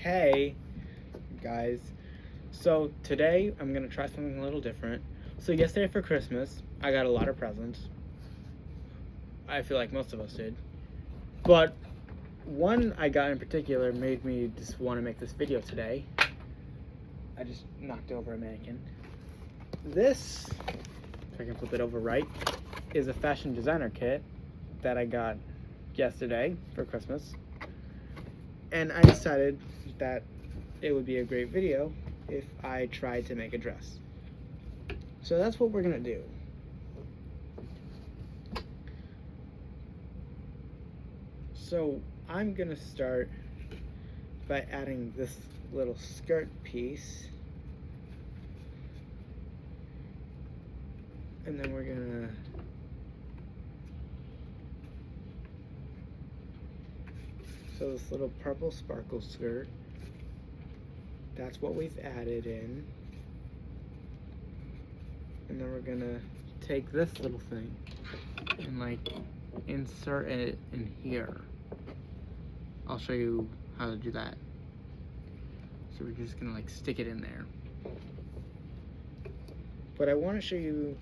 Hey guys, so today I'm gonna try something a little different. So yesterday for Christmas, I got a lot of presents. I feel like most of us did. But one I got in particular made me just want to make this video today. I just knocked over a mannequin. This, if I can flip it over right, is a fashion designer kit that I got yesterday for Christmas. And I decided that it would be a great video if I tried to make a dress. So that's what we're gonna do. So I'm gonna start by adding this little skirt piece. And then we're gonna this little purple sparkle skirt, that's what we've added in. And then we're gonna take this little thing and like insert it in here. I'll show you how to do that. So we're just gonna like stick it in there. But I wanna show you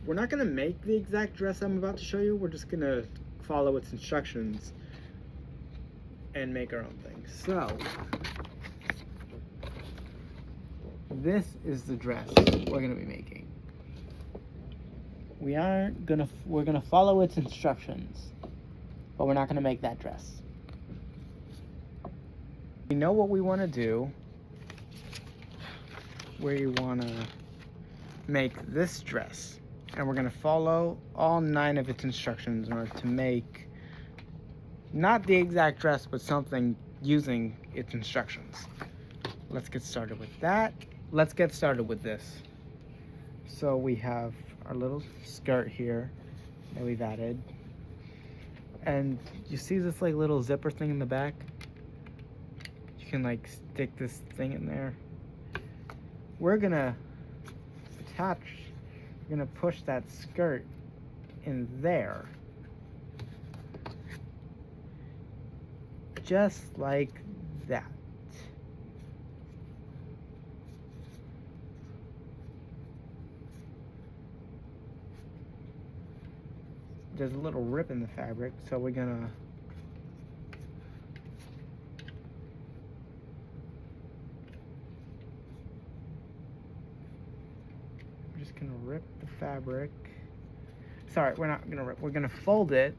we're not gonna make the exact dress I'm about to show you, we're just gonna follow its instructions and make our own thing. So this is the dress we're gonna be making. We're gonna follow its instructions, but we're not gonna make that dress. We know what we wanna do. We wanna make this dress, and we're gonna follow all 9 of its instructions in order to make not the exact dress, but something using its instructions. Let's get started with that. Let's get started with this. So we have our little skirt here that we've added. And you see this like little zipper thing in the back? You can like stick this thing in there. We're gonna push that skirt in there. Just like that. There's a little rip in the fabric, so we're just gonna rip the fabric. Sorry, we're not gonna rip. We're gonna fold it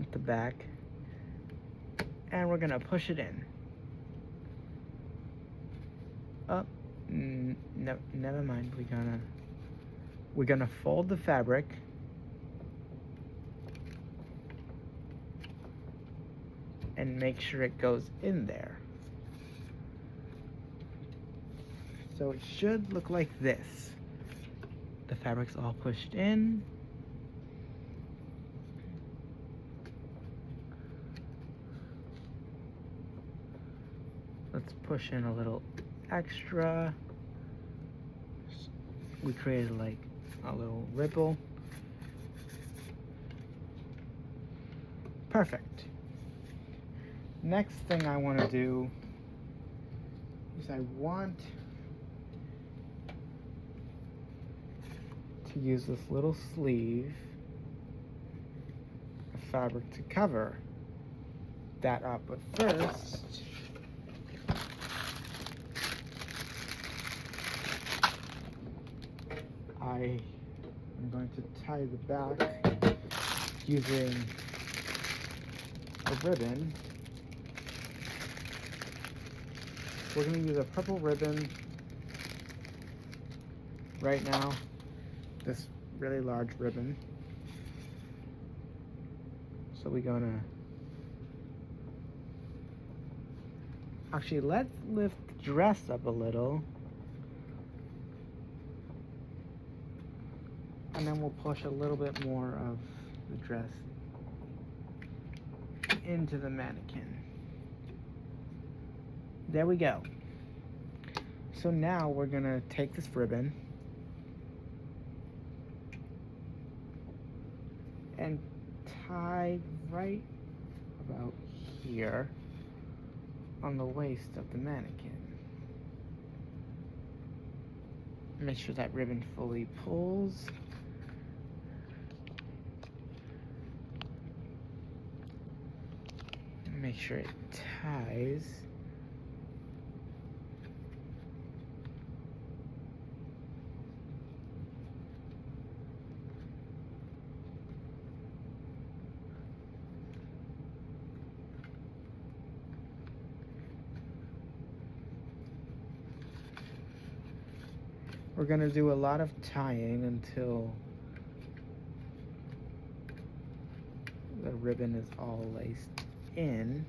at the back, and we're gonna push it in. Oh, no, never mind. We're gonna fold the fabric, and make sure it goes in there. So it should look like this. The fabric's all pushed in. Let's push in a little extra. We created like a little ripple. Perfect. Next thing I want to do is I want to use this little sleeve of fabric to cover that up. But first, I am going to tie the back using a ribbon. We're going to use a purple ribbon right now, this really large ribbon. So we're going to actually, let's lift the dress up a little, and then we'll push a little bit more of the dress into the mannequin. There we go. So now we're gonna take this ribbon and tie right about here. on the waist of the mannequin. Make sure that ribbon fully pulls. Make sure it ties. We're going to do a lot of tying until the ribbon is all laced in.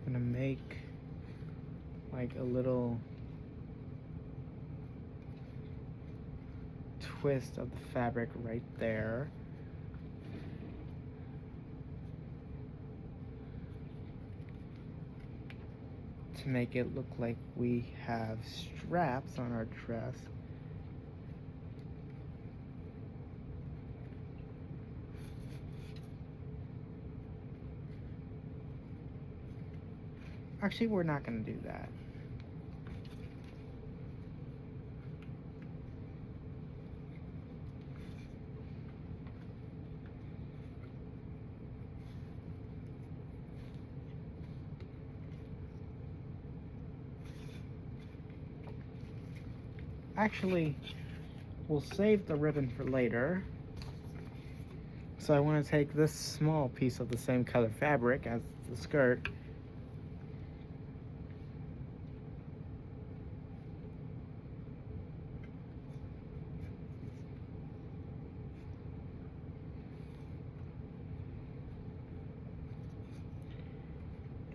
I'm going to make like a little twist of the fabric right there. To make it look like we have straps on our dress. Actually, we're not going to do that. Actually, we'll save the ribbon for later. So I want to take this small piece of the same color fabric as the skirt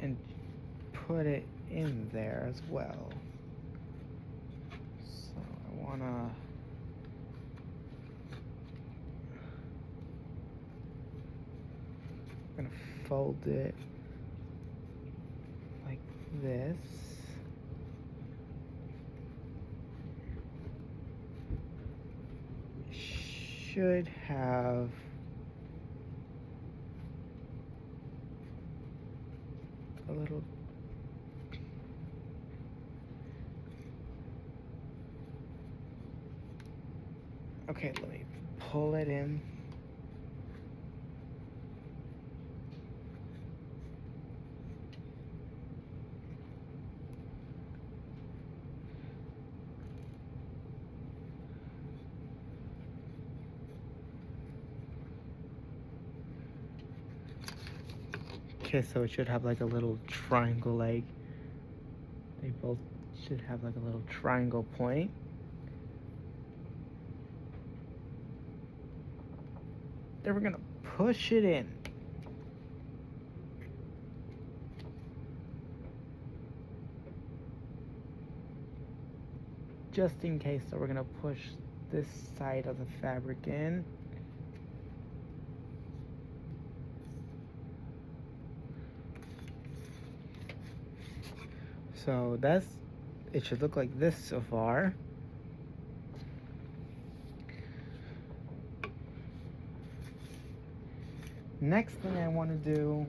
and put it in there as well. So I want to fold it like this. Should have a little okay, let me pull it in. Okay, so it should have like a little triangle leg. They both should have like a little triangle point. Then we're gonna push it in. Just in case, so we're gonna push this side of the fabric in. So it should look like this so far. Next thing I want to do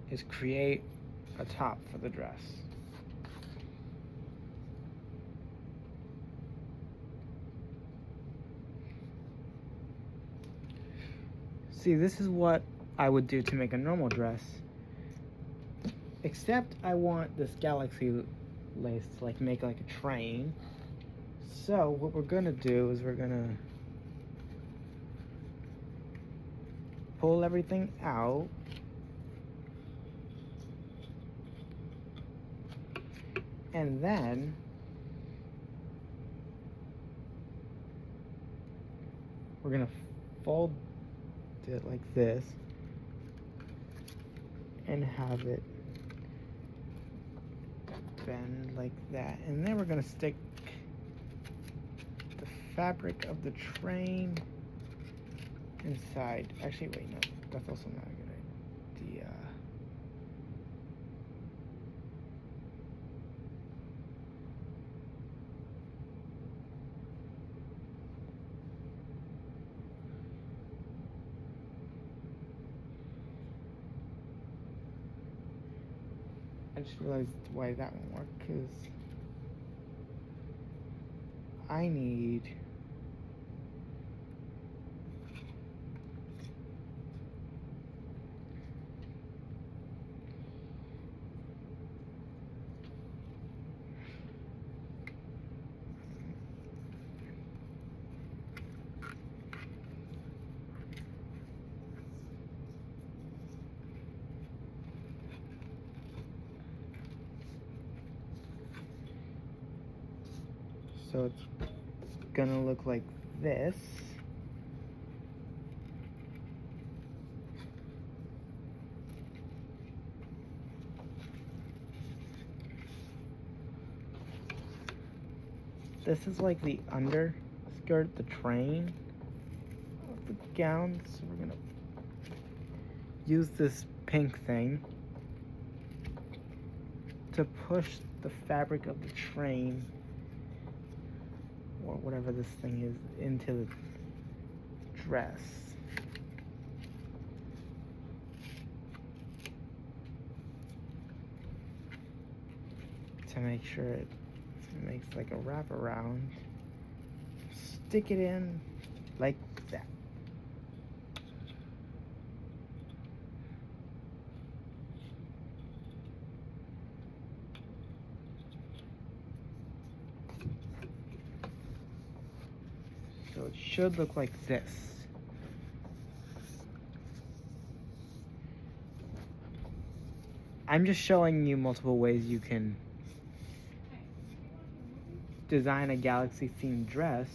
is create a top for the dress. See, this is what I would do to make a normal dress, except I want this galaxy lace to like make like a train. So what we're gonna do is we're gonna pull everything out, and then we're gonna fold it like this and have it bend like that, and then we're gonna stick the fabric of the train inside. Actually, wait, no, that's also not a good idea. I just realized why that won't work, because I need so it's gonna look like this. This is like the underskirt, the train of the gown. So we're gonna use this pink thing to push the fabric of the train, or whatever this thing is, into the dress. To make sure it makes like a wraparound. Stick it in like that. So it should look like this. I'm just showing you multiple ways you can design a galaxy themed dress